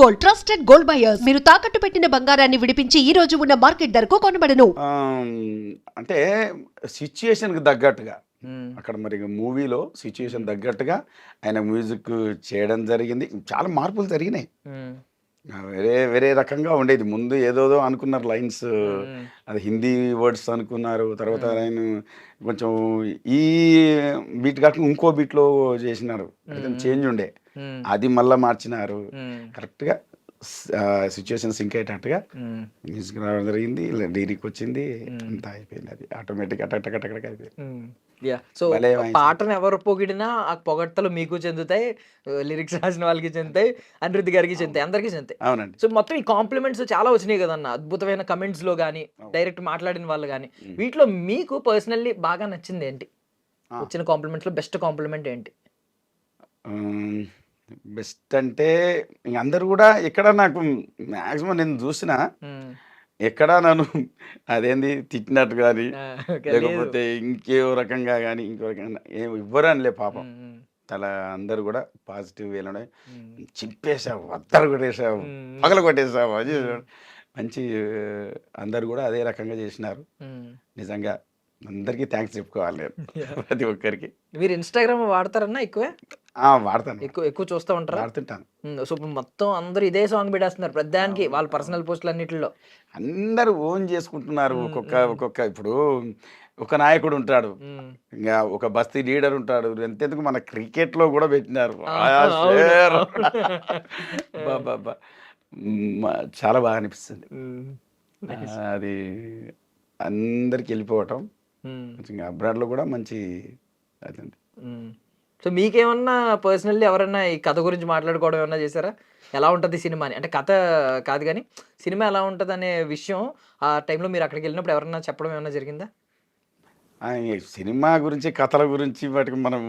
Gold, trusted gold buyers. మీరు తాకట్టు పెట్టిన బంగారాన్ని విడిపించి ఈ రోజు ఉన్న మార్కెట్ ధరకు కొనబడను. అంటే సిచ్యుయేషన్కి తగ్గట్టుగా ఉమ్, అక్కడ మరి మూవీలో సిచ్యుయేషన్ తగ్గట్టుగా ఆయన మ్యూజిక్ చేయడం జరిగింది. చాలా మార్పులు జరిగినాయి. ఉమ్, వేరే వేరే రకంగా ఉండేది. ముందు ఏదోదో అనుకున్నారు లైన్స్, ఉమ్, అది హిందీ వర్డ్స్ అనుకున్నారు. తర్వాత ఆయన కొంచెం ఈ బీట్ కాకుండా ఇంకో బీట్లో చేసినారు. అయితే చేంజ్ ఉండే, ఉమ్, అది మళ్ళీ మార్చినారు. ఉమ్, కరెక్ట్గా సిచ్యుయేషన్ సింక్ అయ్యేటట్టుగా ఉమ్, మ్యూజిక్ రావడం జరిగింది. లిరిక్ వచ్చింది, అంతా అయిపోయింది. అది ఆటోమేటిక్గా టక్ అయిపోయింది. ఉమ్. యా, సో భలే వాయించారు. పాటను ఎవరు పొగిడినా ఆ పొగడ్తలు మీకు చెందుతాయి, లిరిక్స్ రాసిన వాళ్ళకి చెందుతాయి, అనిరుద్ధి గారికి చెందుతాయి, అందరికీ చెందుతాయి. అవునండి. సో మొత్తం ఈ కాంప్లిమెంట్స్ చాలా వచ్చినాయి కదన్న, అద్భుతమైన కమెంట్స్ లో కానీ డైరెక్ట్ మాట్లాడిన వాళ్ళు కానీ. వీటిలో మీకు పర్సనల్లీ బాగా నచ్చింది ఏంటి? వచ్చిన కాంప్లిమెంట్స్ లో బెస్ట్ కాంప్లిమెంట్ ఏంటి? బెస్ట్ అంటే ఇంక అందరు కూడా ఎక్కడ నాకు మ్యాక్సిమం నేను చూసిన ఉమ్, ఎక్కడా నన్ను అదేంది తిట్టినట్టు కానీ okay, లేదు. లేకపోతే ఇంకో రకంగా కానీ ఇంకో రకంగా ఏం ఇవ్వరు అనిలే పాపం. ఉమ్, చాలా అందరు కూడా పాజిటివ్ వేలోనే ఉమ్, చింపేసావు, అత్తరు కొట్టేసావు, ఉమ్, పగల కొట్టేసావు, అది మంచి అందరు కూడా అదే రకంగా చేసినారు. ఉమ్. నిజంగా అందరికీ థ్యాంక్స్ చెప్పుకోవాలి నేను, ప్రతి ఒక్కరికి. మీరు ఇన్స్టాగ్రామ్ వాడతారన్నా? ఎక్కువే వాడతాను, ఎక్కువ ఎక్కువ చూస్తూ ఉంటారా? వాడుతుంటాను. సో ఇప్పుడు మొత్తం అందరూ ఇదే సాంగ్ పెట్టేస్తున్నారు ప్రతిదానికి, వాళ్ళ పర్సనల్ పోస్టులు అన్నిటిలో. అందరూ ఓన్ చేసుకుంటున్నారు. ఒక్కొక్క ఇప్పుడు ఒక నాయకుడు ఉంటాడు, ఇంకా ఒక బస్తీ లీడర్ ఉంటాడు. ఎంతెందుకు మన క్రికెట్లో కూడా పెట్టినారు. బాబా చాలా బాగా అనిపిస్తుంది. అది అందరికి వెళ్ళిపోవటం. కొంచెం అబ్రాడ్లో కూడా మంచి అదండి. సో మీకేమన్నా పర్సనల్లీ ఎవరన్నా ఈ కథ గురించి మాట్లాడుకోవడం ఏమన్నా చేశారా? ఎలా ఉంటుంది సినిమా అని? అంటే కథ కాదు కానీ సినిమా ఎలా ఉంటుంది అనే విషయం ఆ టైంలో మీరు అక్కడికి వెళ్ళినప్పుడు ఎవరన్నా చెప్పడం ఏమన్నా జరిగిందా? ఈ సినిమా గురించి, కథల గురించి వాటికి మనం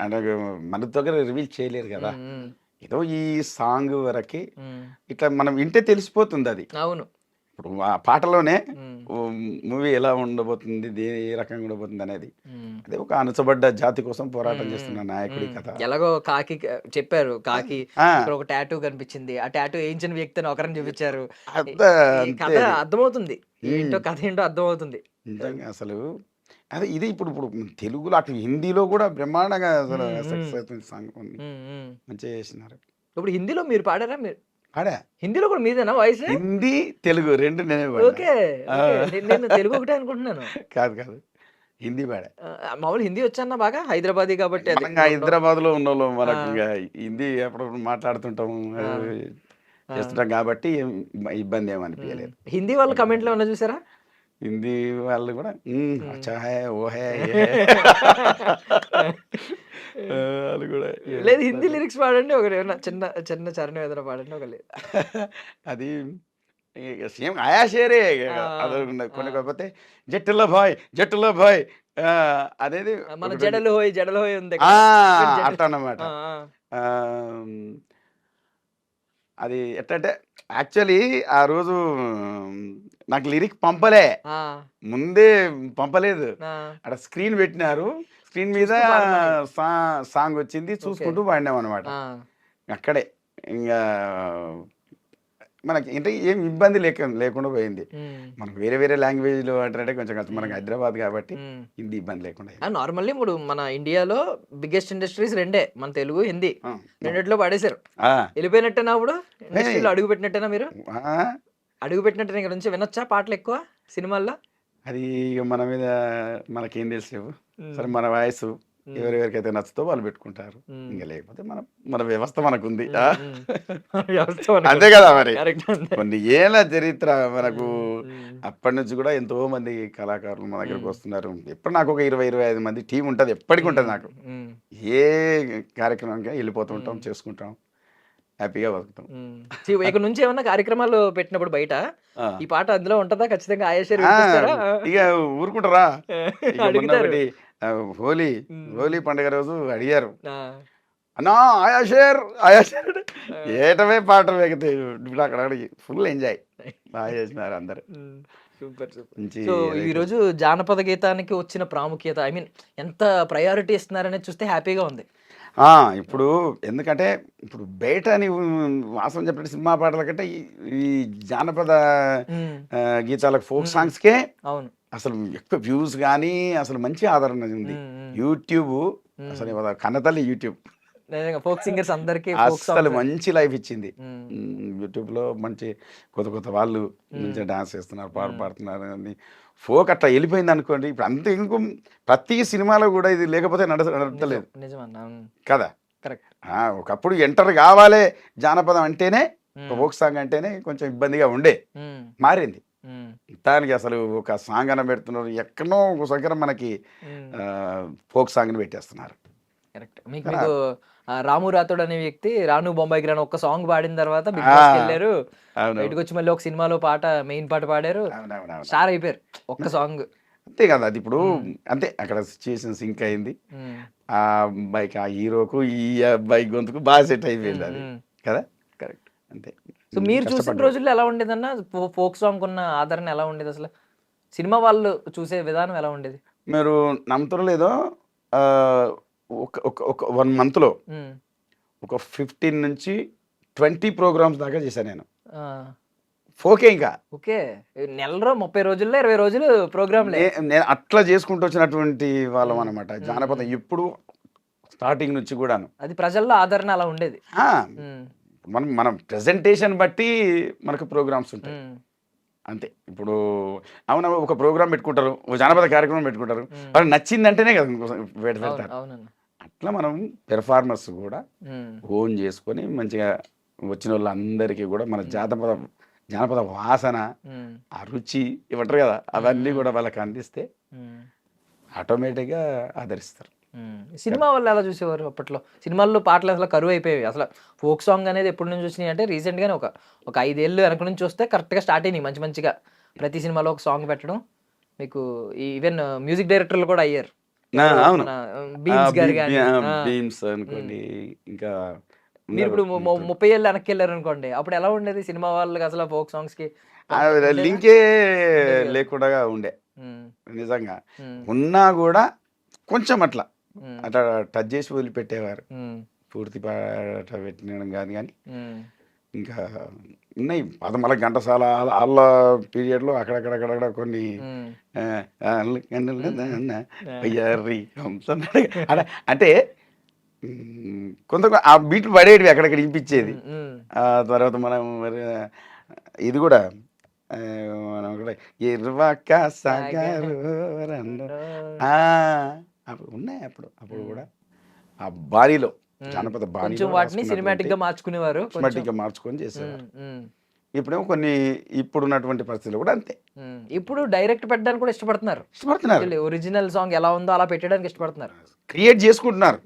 అంటే మన దగ్గర రివీల్ చేయలేరు కదా. ఏదో ఈ సాంగ్ వరకే ఇట్లా మనం వింటే తెలిసిపోతుంది అది. అవును. ఇప్పుడు ఆ పాటలోనే మూవీ ఎలా ఉండబోతుంది, ఏ రకంగా ఉండబోతుంది అనేది. అదే ఒక అణచబడ్డ జాతి కోసం పోరాటం చేస్తున్న నాయకుడి కథ. ఎలాగో కాకి చెప్పారు, కాకి ఇక్కడ ఒక టాటూ కనిపించింది, ఆ టాటూ వేయించిన వ్యక్తిని ఒకరిని చూపించారు. కథ అర్థమవుతుంది, ఏంటో కథ ఏంటో అర్థమవుతుంది నిజంగా. అసలు అదే ఇది ఇప్పుడు ఇప్పుడు తెలుగులో అటు హిందీలో కూడా బ్రహ్మాండంగా అసలు సక్సెస్ అవుతుంది. సాంగ్ మంచిగా చేసినారు. ఇప్పుడు హిందీలో మీరు పాడారా? మీరు పాడా. హిందీలో కూడా మీదేనా వాయిస్? హిందీ తెలుగు రెండు నేనే ఓకే, నేను తెలుగు ఒకటే అనుకుంటున్నాను. కాదు, హిందీ పాడా. మామూలు హిందీ వచ్చానా బాగా, హైదరాబాదీ కాబట్టి. హైదరాబాద్ లో ఉన్న వాళ్ళం, మనకు హిందీ అప్పుడప్పుడు మాట్లాడుతుంటాము, చేస్తుంటాం కాబట్టి ఇబ్బంది ఏమనిపించలేదు. హిందీ వాళ్ళ కమెంట్లు ఏమన్నా చూసారా? హిందీ వాళ్ళు కూడా అచ్చా హై ఓ హై వాళ్ళు కూడా. లేదు, హిందీ లిరిక్స్ పాడండి ఒకటి, ఏమన్నా చిన్న చిన్న చరణం ఏదైనా పాడండి ఒక. లేదు అది సేమ్ ఆయా షేరే అది కొన్ని. కాకపోతే జట్టులో భాయ్ అనేది మన జడలు హోయ్ ఉంది అట్లా అన్నమాట. అది ఎట్లంటే యాక్చువల్లీ ఆ రోజు నాకు లిరిక్ ముందే పంపలేదు. అక్కడ స్క్రీన్ పెట్టినారు, స్క్రీన్ మీద సాంగ్ వచ్చింది, చూసుకుంటూ పాడినాం అనమాట. అక్కడే ఇంకా మనకి అంటే ఏం ఇబ్బంది లేకుండా పోయింది. మనకు వేరే వేరే లాంగ్వేజ్లో అంటే కొంచెం కష్టం, మనకి హైదరాబాద్ కాబట్టి హిందీ ఇబ్బంది లేకుండా. నార్మల్లీ ఇప్పుడు మన ఇండియాలో బిగ్గెస్ట్ ఇండస్ట్రీస్ రెండే, మన తెలుగు హిందీ, రెండిట్లో పాడేశారు. వెళ్ళిపోయినట్టేనా అప్పుడు ఇండస్ట్రీలో అడుగు పెట్టినట్టేనా? మీరు అడుగు పెట్టినట్టే ఇక్కడ నుంచి వినొచ్చా పాటలు ఎక్కువ సినిమాల్లో? అది మన మీద మనకేం తెలుసు. సరే, మన వాయిస్ ఎవరెవరికైతే నచ్చుతో వాళ్ళు పెట్టుకుంటారు. ఇంకా లేకపోతే మన వ్యవస్థ మనకుంది, అంతే కదా. మరి కొన్ని ఏళ్ళ చరిత్ర మనకు. అప్పటి నుంచి కూడా ఎంతో మంది కళాకారులు మన దగ్గరకు వస్తున్నారు. ఎప్పుడు నాకు ఒక 20-25 మంది టీం ఉంటుంది, ఎప్పటికి ఉంటుంది నాకు. ఏ కార్యక్రమానికి వెళ్ళిపోతుంటాం, చేసుకుంటాం, హ్యాపీగా బతుకుతాం. ఇక్కడ నుంచి ఏమన్నా కార్యక్రమాలు పెట్టినప్పుడు బయట ఈ పాట అందులో ఉంటుందా ఖచ్చితంగా? ఆయేషేర్ ఇక ఊరుకుంటారా? ఒకటి హోలీ పండుగ రోజు అడిగారు, అన్నా ఆయాషేర్ ఏటమే పాట వేగితే అక్కడ ఫుల్ ఎంజాయ్ బాగా చేసినారు అందరు. Super super. సో ఈ రోజు జానపద గీతానికి వచ్చిన ప్రాముఖ్యత, ఐ మీన్ ఎంత ప్రయారిటీ ఇస్తున్నారనేది చూస్తే హ్యాపీగా ఉంది. ఇప్పుడు ఎందుకంటే ఇప్పుడు బయట నీవు వాస్తవం చెప్పినట్టు సినిమా పాటల కంటే ఈ జానపద ఉమ్, గీతాలకు ఫోక్ సాంగ్స్కే అవును. అసలు ఎక్కువ వ్యూస్ కానీ అసలు మంచి ఆదరణ ఉంది. యూట్యూబ్ అసలు ఇవాళ కన్నతల్లి యూట్యూబ్ నిజంగా ఫోక్ సింగర్స్ అందరికి ఫోక్ అసలు సాంగ్స్. మంచి లైఫ్ ఇచ్చింది. యూట్యూబ్లో మంచి కొత్త కొత్త వాళ్ళు మంచిగా డాన్స్ చేస్తున్నారు, పాడుతున్నారు అని ఫోక్ అట్లా వెళ్ళిపోయింది అనుకోండి. ఇప్పుడు అంతే ఇంకో ప్రతి సినిమాలో కూడా ఇది లేకపోతే నడతలేదు నిజమన్నా. కదా. కరెక్ట్. ఒకప్పుడు ఎంటర్ కావాలే జానపదం అంటేనే, ఒక ఫోక్ సాంగ్ అంటేనే కొంచెం ఇబ్బందిగా ఉండే, మారింది. దానికి అసలు ఒక సాంగ్ అన్న పెడుతున్నారు, ఎక్కడో ఒక దగ్గర మనకి ఫోక్ సాంగ్ని పెట్టేస్తున్నారు. కరెక్ట్. మీకు రాము రాథోడ్ అనే వ్యక్తి రాను బొంబాయికి రాను ఒక్క సాంగ్ పాడిన తర్వాత బిగ్ బాస్ వెళ్ళారు, బయటకు వచ్చి మళ్ళీ ఒక సినిమాలో పాట మెయిన్ పాట పాడారు, స్టార్ అయిపోయారు ఒక్క సాంగ్. అంతే కదా. అది ఇప్పుడు అంతే అక్కడ సిచ్యుయేషన్ సింక్ అయింది. ఆ అబ్బాయికి, ఆ హీరోకు, ఈ అబ్బాయి గొంతుకు బాగా సెట్ అయిపోయింది అది కదా. కరెక్ట్. అంతే. సో మీరు చూసిన రోజుల్లో ఎలా ఉండేదన్న ఫోక్ సాంగ్ ఉన్న ఆదరణ ఎలా ఉండేది, అసలు సినిమా వాళ్ళు చూసే విధానం ఎలా ఉండేది? మీరు నమ్ముతారో లేదో, ఒక 1 monthలో ఒక 15 నుంచి 20 ప్రోగ్రామ్స్ దాకా చేశాను నేను. ఫోకే ఇంకా ఓకే, నెలలో 30 రోజుల్లో 20 రోజులు ప్రోగ్రామ్. నేను అట్లా చేసుకుంటూ వచ్చినటువంటి వాళ్ళం అనమాట. జానపదం ఎప్పుడు స్టార్టింగ్ నుంచి కూడాను అది ప్రజల్లో ఆదరణ అలా ఉండేది. మనం ప్రెజెంటేషన్ బట్టి మనకు ప్రోగ్రామ్స్ ఉంటాయి అంతే. ఇప్పుడు అవునా ఒక ప్రోగ్రామ్ పెట్టుకుంటారు, ఒక జానపద కార్యక్రమం పెట్టుకుంటారు, వాళ్ళు నచ్చిందంటేనే కదా పెడతారు. అట్లా మనం పెర్ఫార్మర్స్ కూడా ఓన్ చేసుకొని మంచిగా వచ్చిన వాళ్ళందరికీ కూడా మన జానపద వాసన, ఆ రుచి ఇవ్వటరు కదా, అవన్నీ కూడా వాళ్ళకి అందిస్తే ఆటోమేటిక్గా ఆదరిస్తారు. సినిమా వాళ్ళు ఎలా చూసేవారు అప్పట్లో? సినిమాల్లో పాటలు అసలు కరువు అయిపోయాయి. అసలు ఫోక్ సాంగ్ అనేది ఎప్పటి నుంచి వచ్చినాయి అంటే రీసెంట్గానే ఒక 5 ఏళ్ళు వెనక నుంచి వస్తే కరెక్ట్గా స్టార్ట్ అయినాయి మంచి మంచిగా. ప్రతి సినిమాలో ఒక సాంగ్ పెట్టడం, మీకు ఈవెన్ మ్యూజిక్ డైరెక్టర్లు కూడా అయ్యారు. బీమ్స్ గారు కానీ, బీమ్స్ అనుకోండి. ఇంకా మీరు ఇప్పుడు 30 ఏళ్ళు వెనక్కి వెళ్ళారు అనుకోండి, అప్పుడు ఎలా ఉండేది సినిమా వాళ్ళకి అసలు ఫోక్ సాంగ్స్ కి? లింకే లేకుండా ఉండే నిజంగా. ఉన్నా కూడా కొంచెం అట్లా టచ్ చేసి వదిలిపెట్టేవారు. పూర్తి పాట పెట్టినడం కాదు కానీ ఇంకా ఉన్నాయి. మళ్ళీ ఘంటసాల వాళ్ళ పీరియడ్లో అక్కడక్కడ కొన్ని అంటే కొంత ఆ బీట్లు పడేటివి అక్కడక్కడ వినిపించేది. ఆ తర్వాత మనం ఇది కూడా మనం కూడా ఎర్వాక సాగారు అప్పుడు ఉన్నాయి. అప్పుడు కూడా ఆ బాడీలో జానపద బాడీ వాటిని సినిమాటిక్ గా మార్చుకునేవారు, సినిమాటిక్ గా మార్చుకొని చేసేవారు. ఇప్పుడేమో కొన్ని ఇప్పుడున్నటువంటి పరిస్థితులు కూడా అంతే. ఇప్పుడు డైరెక్ట్ పెట్టడానికి కూడా ఇష్టపడుతున్నారు. ఒరిజినల్ సాంగ్ ఎలా ఉందో అలా పెట్టడానికి ఇష్టపడుతున్నారు, క్రియేట్ చేసుకుంటున్నారు.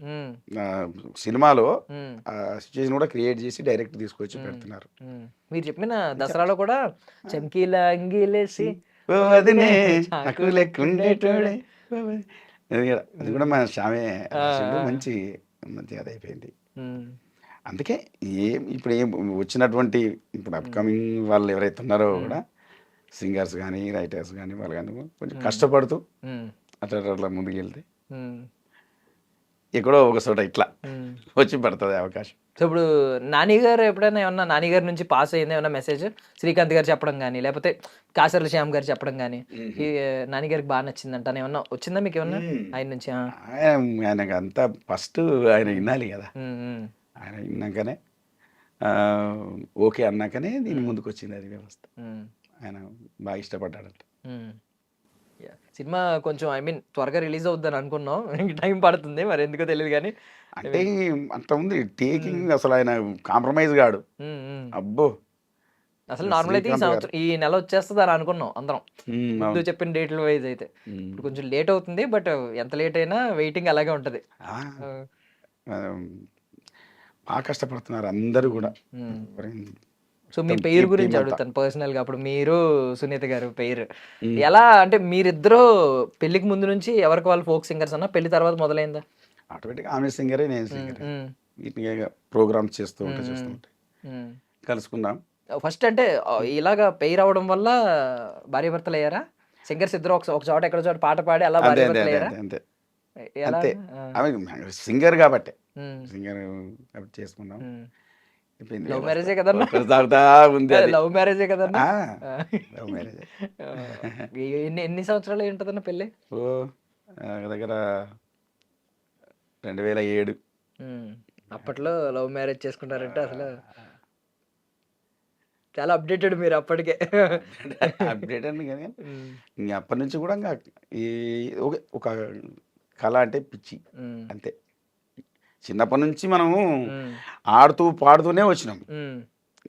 సినిమాలో సిచ్యుయేషన్ కూడా క్రియేట్ చేసి డైరెక్ట్ తీసుకొచ్చి పెడుతున్నారు. మీరు చెప్పిన దసరాలో కూడా చంకీలా అంగీలేసి అది కూడా మన షామే మంచి మంచిగా అయిపోయింది. అందుకే ఇప్పుడు వచ్చినటువంటి ఇప్పుడు అప్కమింగ్ వాళ్ళు ఎవరైతే ఉన్నారో కూడా సింగర్స్ కానీ రైటర్స్ కానీ వాళ్ళు కానీ కొంచెం కష్టపడుతూ అట్లా ముందుకు వెళ్తే ఎక్కడో ఒక చోట ఇట్లా వచ్చి పడుతుంది అవకాశం. సో ఇప్పుడు నాని గారు ఎప్పుడైనా ఏమన్నా, నాని గారి నుంచి పాస్ అయింది ఏమన్నా మెసేజ్ శ్రీకాంత్ గారు చెప్పడం కానీ, లేకపోతే కాసర్ల శ్యామ్ గారు చెప్పడం కానీ, నాని గారికి బాగా నచ్చిందంట ఏమన్నా వచ్చిందా మీకు ఏమన్నా ఆయన నుంచి? ఆయనకు అంతా ఫస్ట్ ఆయన వినాలి కదా, ఆయన విన్నాకనే ఓకే అన్నాకనే దీని ముందుకు వచ్చింది అది వ్యవస్థ. ఆయన బాగా ఇష్టపడ్డాడంట. సినిమా కొంచెం త్వరగా రిలీజ్ అవుద్దని అనుకున్నాం, టైం పడుతుంది మరి ఎందుకో తెలియదు కానీ. అంటే అంత ఉంది టేకింగ్, అసలు ఆయన కాంప్రమైజ్ కాడు. అబ్బో అసలు నార్మల్ అయితే ఈ నెల వచ్చేస్తుంది అని అనుకున్నాం అందరం, ముందు చెప్పిన డేట్ల వైజ్ అయితే. ఇప్పుడు కొంచెం లేట్ అవుతుంది, బట్ ఎంత లేట్ అయినా వెయిటింగ్ అలాగే ఉంటది. బాగా కష్టపడుతున్నారు అందరూ కూడా. సో మీ పేరు గురించి అడుగుతాను పర్సనల్ గా. అప్పుడు మీరు సునీత గారు పేరు ఎలా అంటే, మీరిద్దరూ పెళ్లికి ముందు నుంచి ఎవరికి వాళ్ళు ఫోక్ సింగర్స్ అన్నా, పెళ్లి తర్వాత మొదలైందా? ఆటోమేటిక్గా ఆమె సింగరే, నేను సింగర్. ప్రోగ్రామ్స్ చేస్తూ ఉంటే కలుసుకున్నాం. ఫస్ట్ అంటే ఇలాగా పెయిర్ అవడం వల్ల భార్య భర్తలు అయ్యారా? సింగర్స్ ఇద్దరు ఒక చోట ఎక్కడ చోట పాట పాడి అలా భార్య భర్తలు అయ్యారా? అంతే ఎలా? అంతే. ఆ. ఆమె సింగర్ కాబట్టే. ఉమ్, సింగర్ కాబట్టి చేసుకున్నాం. ఉమ్. అయిపోయింది. లవ్ మ్యారేజే కదన్నా? ఒకటి సాగుతా ఉంది అది. లవ్ మ్యారేజే కదన్నా? ఆ, ఆ. Love marriage. ఆ. ఎన్ని ఎన్ని సంవత్సరాలు అయి ఉంటుందన్న పెళ్ళి? ఓ దగ్గర 2007. ఉమ్. అప్పట్లో లవ్ మ్యారేజ్ చేసుకుంటారంటే అసలు చాలా అప్డేటెడ్ మీరు అప్పటికే. అప్డేట్ అండి కానీ ఉమ్, ఇంక అప్పటి నుంచి కూడా ఇంకా ఈ ఒక కళ అంటే పిచ్చి ఉమ్, అంతే. చిన్నప్పటి నుంచి మనము ఉమ్, ఆడుతూ పాడుతూనే వచ్చినాం. ఉమ్,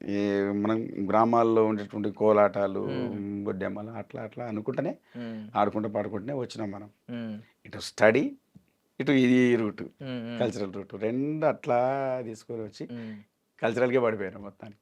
ఈ మనం గ్రామాల్లో ఉండేటువంటి కోలాటాలు, ఉమ్, బొడ్డెమ్మలు అట్లా అట్లా అనుకుంటూనే ఉమ్, ఆడుకుంటూ పాడుకుంటూనే వచ్చినాం మనం. ఉమ్, ఇటు స్టడీ, ఇటు ఇది రూటు, ఉమ్, ఉమ్, కల్చరల్ రూటు రెండు అట్లా తీసుకొని వచ్చి ఉమ్. కల్చరల్గా పడిపోయాను మొత్తానికి.